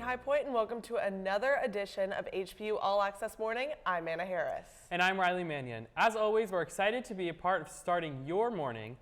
High Point, and welcome to another edition of HPU All Access Morning. I'm Anna Harris. And I'm Riley Mannion. As always, we're excited to be a part of starting your morning.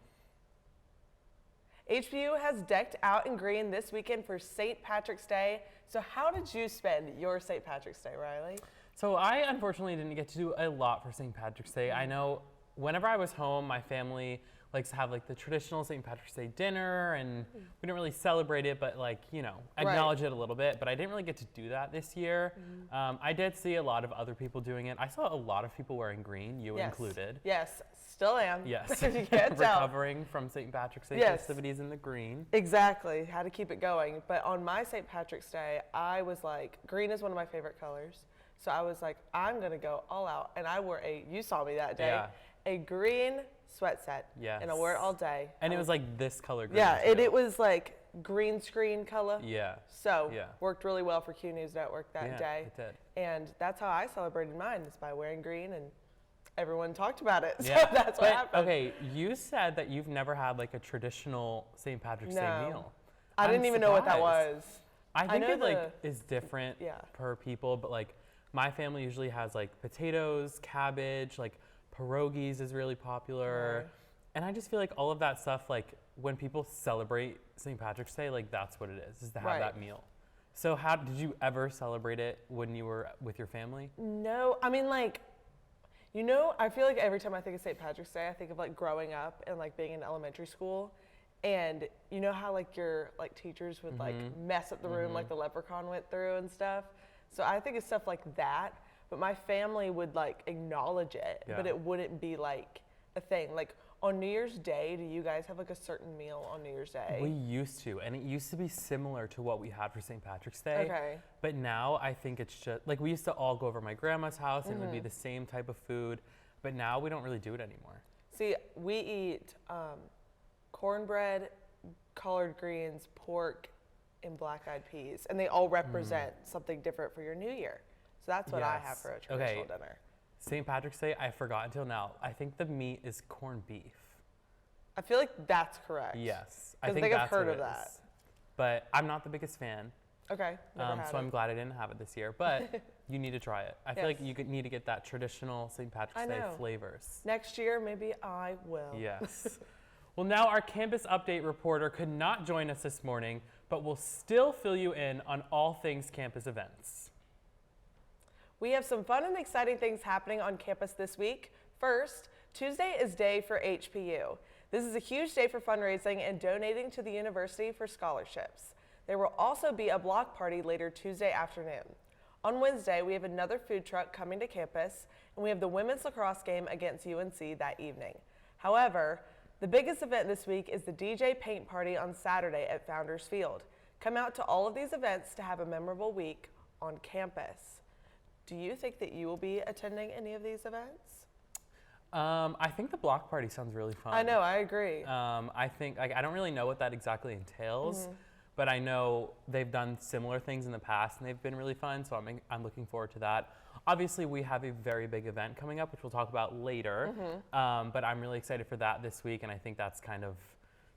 HPU has decked out in green this weekend for St. Patrick's Day. So how did you spend your St. Patrick's Day, Riley? So I unfortunately didn't get to do a lot for St. Patrick's Day. I know whenever I was home, my family likes to have like the traditional St. Patrick's Day dinner, and we didn't really celebrate it, but like, you know, acknowledge it a little bit. But I didn't really get to do that this year. I did see a lot of other people doing it. I saw a lot of people wearing green, you included. Yes, still am. Yes, You can't tell. Recovering from St. Patrick's Day festivities in the green. Exactly, had to keep it going. But on my St. Patrick's Day, I was like, green is one of my favorite colors. So I was like, I'm gonna go all out. And I wore you saw me that day, a green sweat set. Yes. And I wore it all day. And it was like this color green. Yeah, it was like green screen color. Yeah. So worked really well for Q News Network that day. It did. And that's how I celebrated mine, is by wearing green, and everyone talked about it. So Yeah. that's what happened. Okay, you said that you've never had like a traditional St. Patrick's Day meal. I didn't even know what that was. I think it like is different per people, but like my family usually has like potatoes, cabbage, like pierogies is really popular. And I just feel like all of that stuff, like when people celebrate St. Patrick's Day, like that's what it is to have that meal. So how did you ever celebrate it when you were with your family? No, I mean, like, you know, I feel like every time I think of St. Patrick's Day, I think of like growing up and like being in elementary school. And you know how like your like teachers would like mess up the room like the leprechaun went through and stuff. So I think of stuff like that, but my family would like acknowledge it, but it wouldn't be like a thing. Like on New Year's Day, do you guys have like a certain meal on New Year's Day? We used to, and it used to be similar to what we had for St. Patrick's Day. Okay. But now I think it's just, like we used to all go over to my grandma's house and it would be the same type of food, but now we don't really do it anymore. See, we eat cornbread, collard greens, pork, and black-eyed peas, and they all represent something different for your New Year. So that's what I have for a traditional dinner. St. Patrick's Day, I forgot until now. I think the meat is corned beef. I feel like that's correct. Yes, I think I've heard of that. But I'm not the biggest fan. Okay. So I'm glad I didn't have it this year. But you need to try it. I feel like you need to get that traditional St. Patrick's Day flavors. Next year, maybe I will. Yes. Well, now our campus update reporter could not join us this morning, but will still fill you in on all things campus events. We have some fun and exciting things happening on campus this week. First, Tuesday is Day for HPU. This is a huge day for fundraising and donating to the university for scholarships. There will also be a block party later Tuesday afternoon. On Wednesday, we have another food truck coming to campus, and we have the women's lacrosse game against UNC that evening. However, the biggest event this week is the DJ Paint Party on Saturday at Founders Field. Come out to all of these events to have a memorable week on campus. Do you think that you will be attending any of these events? I think the block party sounds really fun. I know, I agree. I think, I don't really know what that exactly entails, but I know they've done similar things in the past and they've been really fun, so I'm looking forward to that. Obviously, we have a very big event coming up, which we'll talk about later, but I'm really excited for that this week, and I think that's kind of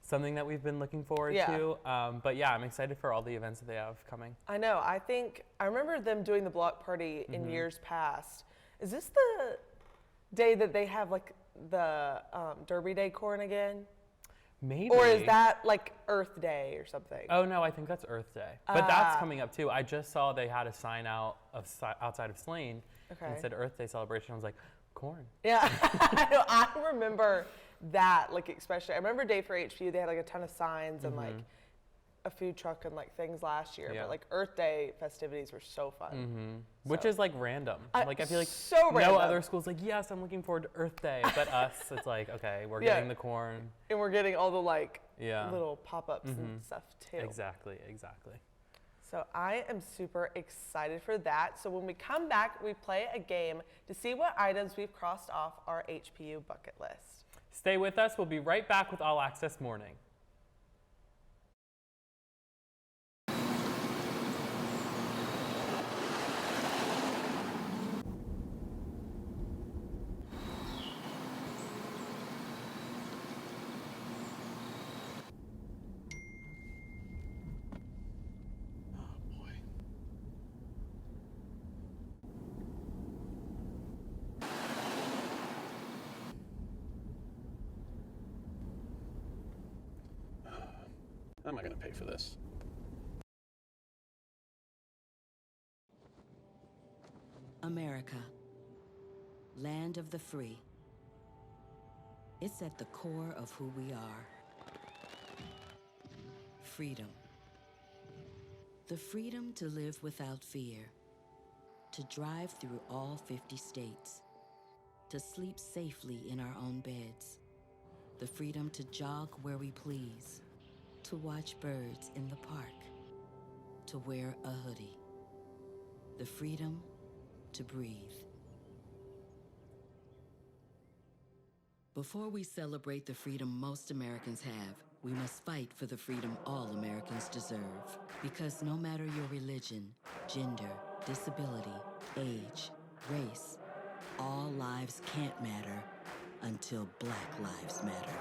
something that we've been looking forward to. But yeah, I'm excited for all the events that they have coming. I know. I remember them doing the block party in years past. Is this the day that they have like the Derby Day corn again? Maybe. Or is that like Earth Day or something? Oh no, I think that's Earth Day. But that's coming up too. I just saw they had a sign out outside of Slane and said Earth Day celebration. I was like, corn. Yeah, I know. I remember that, like, especially, I remember Day for HPU, they had like a ton of signs and like a food truck and like things last year, but like Earth Day festivities were so fun. Which is like random. Like I feel like so no other school's like, yes, I'm looking forward to Earth Day, but us, it's like, okay, we're getting the corn. And we're getting all the like little pop-ups and stuff too. Exactly. So I am super excited for that. So when we come back, we play a game to see what items we've crossed off our HPU bucket list. Stay with us. We'll be right back with All Access Morning. I'm not going to pay for this. America, land of the free. It's at the core of who we are. Freedom. The freedom to live without fear, to drive through all 50 states, to sleep safely in our own beds, the freedom to jog where we please, to watch birds in the park, to wear a hoodie, the freedom to breathe. Before we celebrate the freedom most Americans have, we must fight for the freedom all Americans deserve. Because no matter your religion, gender, disability, age, race, all lives can't matter until Black Lives Matter.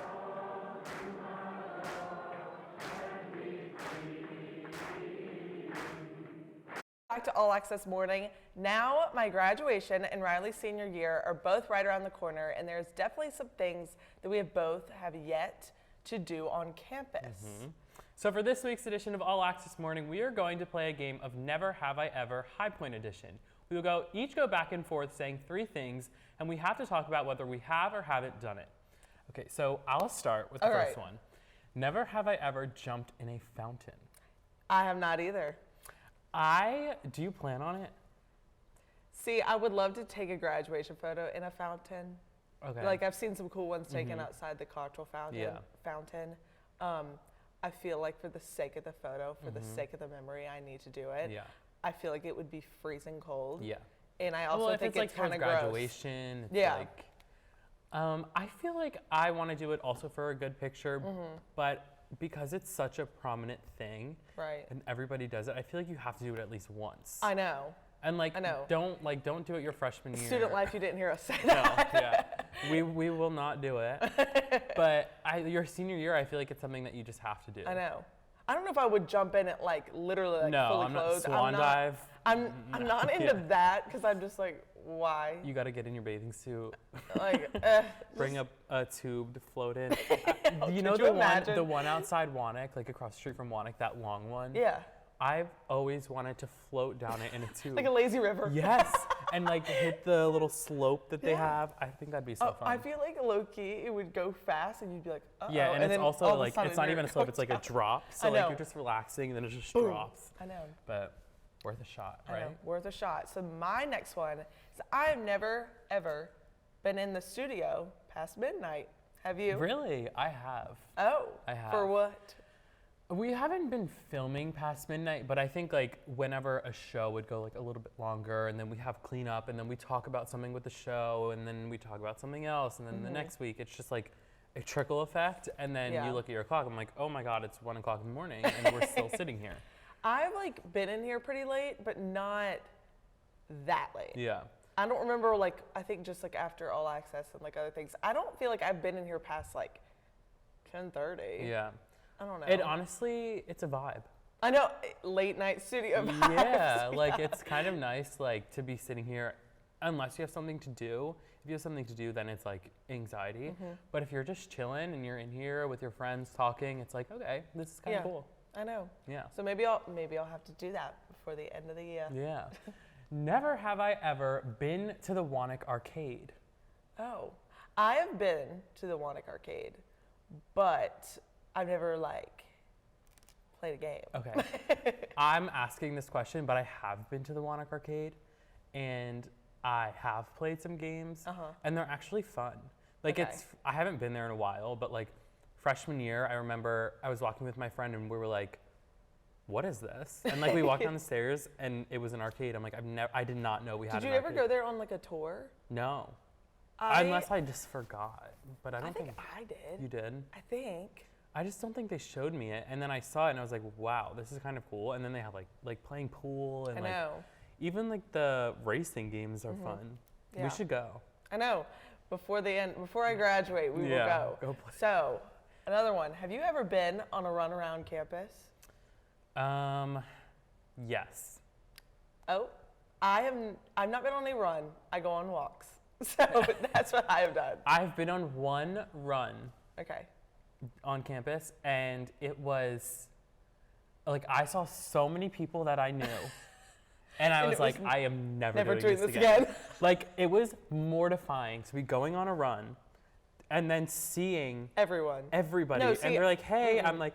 Back to All Access Morning. Now my graduation and Riley's senior year are both right around the corner, and there's definitely some things that we both have yet to do on campus. So for this week's edition of All Access Morning, we are going to play a game of Never Have I Ever High Point Edition. We will each go back and forth saying 3 things, and we have to talk about whether we have or haven't done it. Okay, so I'll start with the first one. Never have I ever jumped in a fountain. I have not either. Do you plan on it? See, I would love to take a graduation photo in a fountain. Okay. Like I've seen some cool ones taken outside the Cottrell fountain. I feel like for the sake of the photo, for the sake of the memory, I need to do it. Yeah. I feel like it would be freezing cold. Yeah. And I also think it's kind of gross. Graduation. It's Yeah. like, I feel like I want to do it also for a good picture, but because it's such a prominent thing, Right. and everybody does it, I feel like you have to do it at least once. I know. And I know. don't do it your freshman year. Student life, you didn't hear us say No, that. yeah. We will not do it. But your senior year, I feel like it's something that you just have to do. I know. I don't know if I would jump in it like literally like No, fully I'm not clothed. swan dive. I'm not into Yeah. that because I'm just like, why? You got to get in your bathing suit. Like, Bring up a tube to float in. You Could know you the imagine? one outside Wannock, like across the street from Wannock, that long one? yeah, I've always wanted to float down it in a tube. like a lazy river. Yes, and like hit the little slope that they Yeah. have. I think that'd be so fun. I feel like low key it would go fast and you'd be like, uh-oh. Yeah, and it's then also all of a like sudden it's not you're even a slope; going it's like a down. drop. I So like know. you're just relaxing, and then it just Boom. drops. I know. But worth a shot, I right? know, worth a shot. So my next one is I've never ever been in the studio past midnight. Have you? Really, I have. Oh, I have. For what? We haven't been filming past midnight, but I think like whenever a show would go like a little bit longer, and then we have cleanup, and then we talk about something with the show, and then we talk about something else, and then the next week it's just like a trickle effect, and then Yeah. you look at your clock, I'm like, oh my God, it's 1 o'clock in the morning, and we're still sitting here. I've like been in here pretty late, but not that late. Yeah. I don't remember like I think just like after All Access and like other things. I don't feel like I've been in here past like 10:30. Yeah. I don't know. It honestly, it's a vibe. I know late night studio vibes. Yeah, like it's kind of nice like to be sitting here unless you have something to do. If you have something to do, then it's like anxiety. But if you're just chilling and you're in here with your friends talking, it's like, okay, this is kind Yeah. of cool. I know. Yeah. So maybe I'll have to do that before the end of the year. Yeah. Never have I ever been to the Wannock Arcade. Oh, I have been to the Wannock Arcade, but I've never like played a game. Okay. I'm asking this question, but I have been to the Wannock Arcade, and I have played some games, and they're actually fun. Like Okay. I haven't been there in a while, but like freshman year, I remember I was walking with my friend, and we were like, what is this? And like we walked down the stairs, and it was an arcade. I'm like, I did not know we had Did an you ever arcade. go there on like a tour? No. Unless I just forgot, but I I don't think think I did. you did. I think. I just don't think they showed me it, and then I saw it, and I was like, "Wow, this is kind of cool." And then they have like playing pool and I like know. even like the racing games are fun. Yeah. We should go. I know. Before I graduate, we Yeah, will go play. So, another one. Have you ever been on a run around campus? Yes. Oh, I've not been on a run. I go on walks. So that's what I have done. I've been on one run Okay. on campus, and it was like I saw so many people that I knew. And I And was it was like, I am never doing this this again. again. Like, it was mortifying to be going on a run and then seeing Everyone. everybody. No, And see, they're like, hey, I'm like,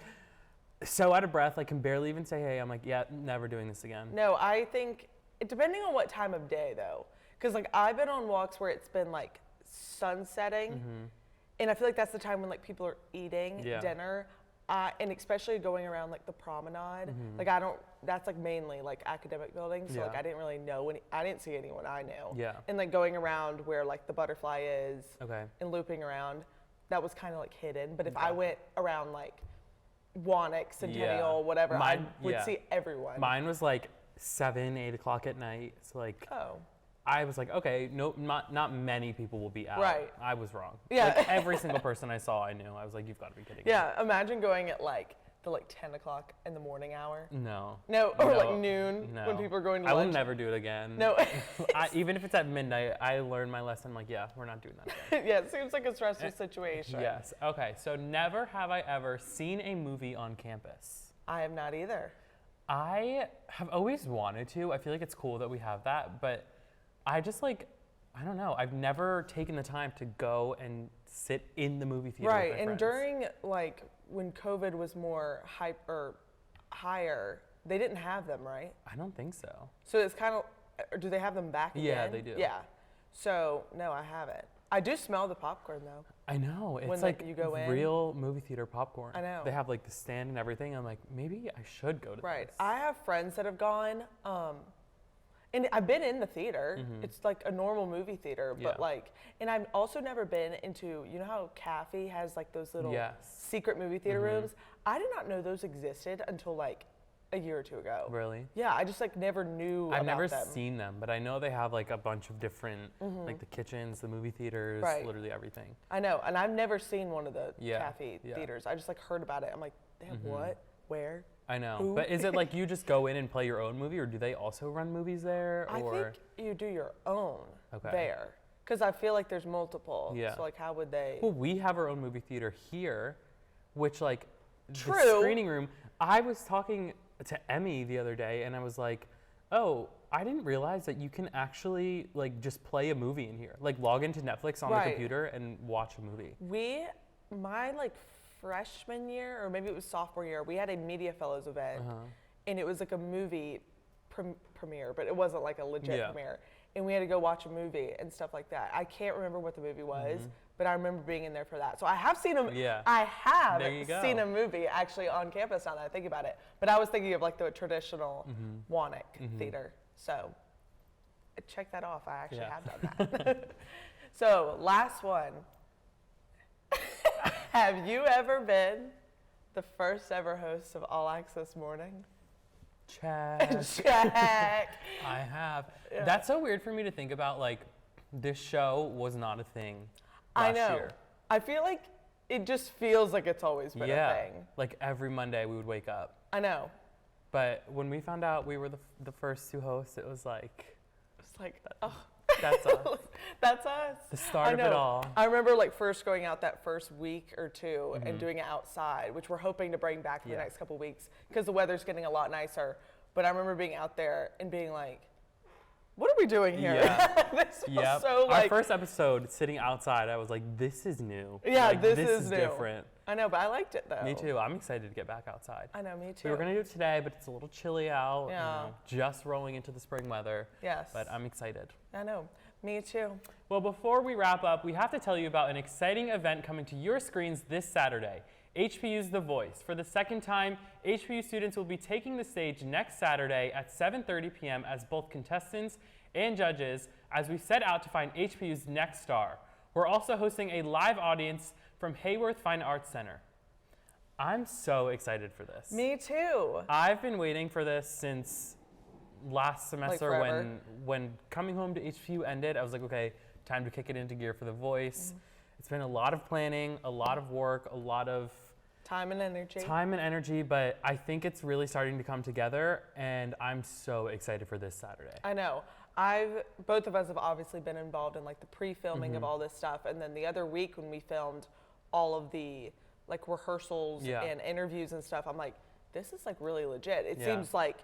so out of breath, like, can barely even say hey. I'm like, yeah, never doing this again. No, I think, depending on what time of day, though. Because, like, I've been on walks where it's been, like, sun setting. And I feel like that's the time when, like, people are eating Yeah. dinner. And especially going around, like, the promenade. Like, that's, like, mainly, like, academic buildings. So, like, Yeah. I didn't really know I didn't see anyone I knew. Yeah. And, like, going around where, like, the butterfly is. Okay. And looping around, that was kind of, like, hidden. But if I Okay. went around, like, Wannick, Centennial, Yeah. whatever, Mine- I would yeah. see everyone. Mine was like 7, 8 o'clock at night. So, like, Oh. I was like, okay, no, not many people will be out. Right. I was wrong. Yeah. Like, every single person I saw, I knew. I was like, you've got to be kidding me. Yeah, imagine going at like the like 10 o'clock in the morning hour. No. No, or like No, noon no. when people are going to I will lunch. never do it again. No. Even if it's at midnight, I learned my lesson. I'm like, yeah, we're not doing that again. Yeah, it seems like a stressful situation. Yes. Okay. So never have I ever seen a movie on campus. I have not either. I have always wanted to. I feel like it's cool that we have that, but I just like, I don't know. I've never taken the time to go and sit in the movie theater. Right, with my and friends. during like when COVID was more higher, they didn't have them, right? I don't think so. So it's kind of, or do they have them back again? Yeah, they do. Yeah. So no, I haven't. I do smell the popcorn though. I know. It's When, like you go in. real movie theater popcorn. I know. They have like the stand and everything. I'm like, maybe I should go to Right. this. I have friends that have gone, and I've been in the theater. It's like a normal movie theater, but Yeah. like, and I've also never been into, you know how Cafe has like those little Yes. secret movie theater rooms? I did not know those existed until like a year or two ago. Really? Yeah, I just like never knew I've about never them. seen them, but I know they have like a bunch of different, like the kitchens, the movie theaters, Right. literally everything. I know, and I've never seen one of the Yeah, Cafe yeah. theaters. I just like heard about it. I'm like, they have what? Where? I know. Who? But is it like you just go in and play your own movie, or do they also run movies there? I Or think you do your own Okay. there. Because I feel like there's multiple. Yeah. So like how would they? well, we have our own movie theater here, which like the True. screening room. I was talking to Emmy the other day, and I was like, oh, I didn't realize that you can actually like just play a movie in here, like log into Netflix on the Right. computer and watch a movie. My like freshman year, or maybe it was sophomore year, we had a Media Fellows event, and it was like a movie premiere, but it wasn't like a legit Yeah. premiere. And we had to go watch a movie and stuff like that. I can't remember what the movie was, but I remember being in there for that. So I have seen a, Yeah. I have There you go. seen a movie actually on campus now that I think about it. But I was thinking of like the traditional Wannick theater. So check that off. I actually Yeah. have done that. So last one. Have you ever been the first ever host of All Access Morning? Check. Check. I have. Yeah. That's so weird for me to think about. Like, this show was not a thing I last know. year. I feel like it just feels like it's always been Yeah. a thing. Like every Monday we would wake up. I know. But when we found out we were the first two hosts, it was like, It's like, oh, that's us. that's us. The start I of know. it all. I remember like first going out that first week or two and doing it outside, which we're hoping to bring back for the Yeah. next couple weeks because the weather's getting a lot nicer. But I remember being out there and being like, what are we doing here? Yeah. This feels Yep. so Our like, first episode, sitting outside, I was like, this is new. yeah, Like, this is new. different. I know, but I liked it though. Me too. I'm excited to get back outside. I know, me too. We were gonna do it today, but it's a little chilly out. Yeah. Just rolling into the spring weather. Yes. But I'm excited. I know, me too. Well, before we wrap up, we have to tell you about an exciting event coming to your screens this Saturday. HPU's The Voice. For the second time, HPU students will be taking the stage next Saturday at 7:30 p.m. as both contestants and judges as we set out to find HPU's next star. We're also hosting a live audience from Hayworth Fine Arts Center. I'm so excited for this. Me too. I've been waiting for this since last semester forever. when coming home to HPU ended. I was like, okay, time to kick it into gear for The Voice. It's been a lot of planning, a lot of work, a lot of Time and energy. time and energy, but I think it's really starting to come together, and I'm so excited for this Saturday. I know. Both of us have obviously been involved in like the pre-filming of all this stuff, and then the other week when we filmed all of the like rehearsals Yeah. and interviews and stuff, I'm like, this is like really legit. It Yeah. seems like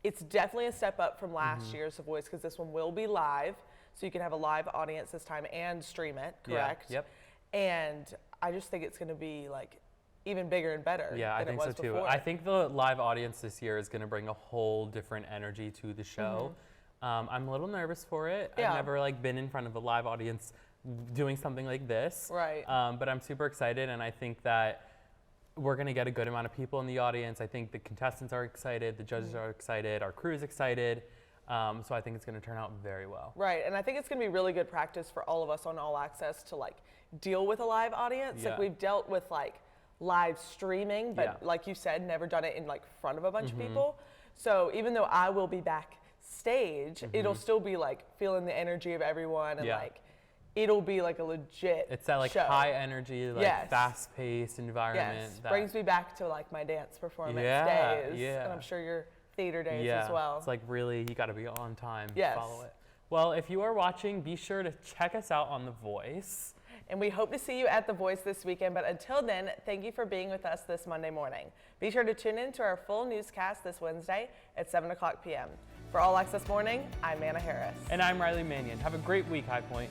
it's definitely a step up from last year's The Voice because this one will be live. So you can have a live audience this time and stream it, correct? Yeah. Yep. And I just think it's going to be like even bigger and better Yeah, I than think it so was too. before. I think the live audience this year is going to bring a whole different energy to the show. I'm a little nervous for it. Yeah. I've never like been in front of a live audience doing something like this. Right. But I'm super excited, and I think that we're going to get a good amount of people in the audience. I think the contestants are excited, the judges are excited, our crew is excited. So I think it's going to turn out very well. Right, and I think it's going to be really good practice for all of us on All Access to like deal with a live audience. Yeah. Like we've dealt with like live streaming, but Yeah. like you said, never done it in like front of a bunch of people. So even though I will be backstage, it'll still be like feeling the energy of everyone and Yeah. like it'll be like a legit It's that like show. high energy, like Yes. fast-paced environment. Yes, that, brings me back to like my dance performance Yeah, days, yeah. and I'm sure your theater days yeah, as well. it's like really, you got to be on time. Yes. Follow it. Well, if you are watching, be sure to check us out on The Voice. And we hope to see you at The Voice this weekend. But until then, thank you for being with us this Monday morning. Be sure to tune in to our full newscast this Wednesday at 7 o'clock p.m. For All Access Morning, I'm Anna Harris. And I'm Riley Mannion. Have a great week, High Point.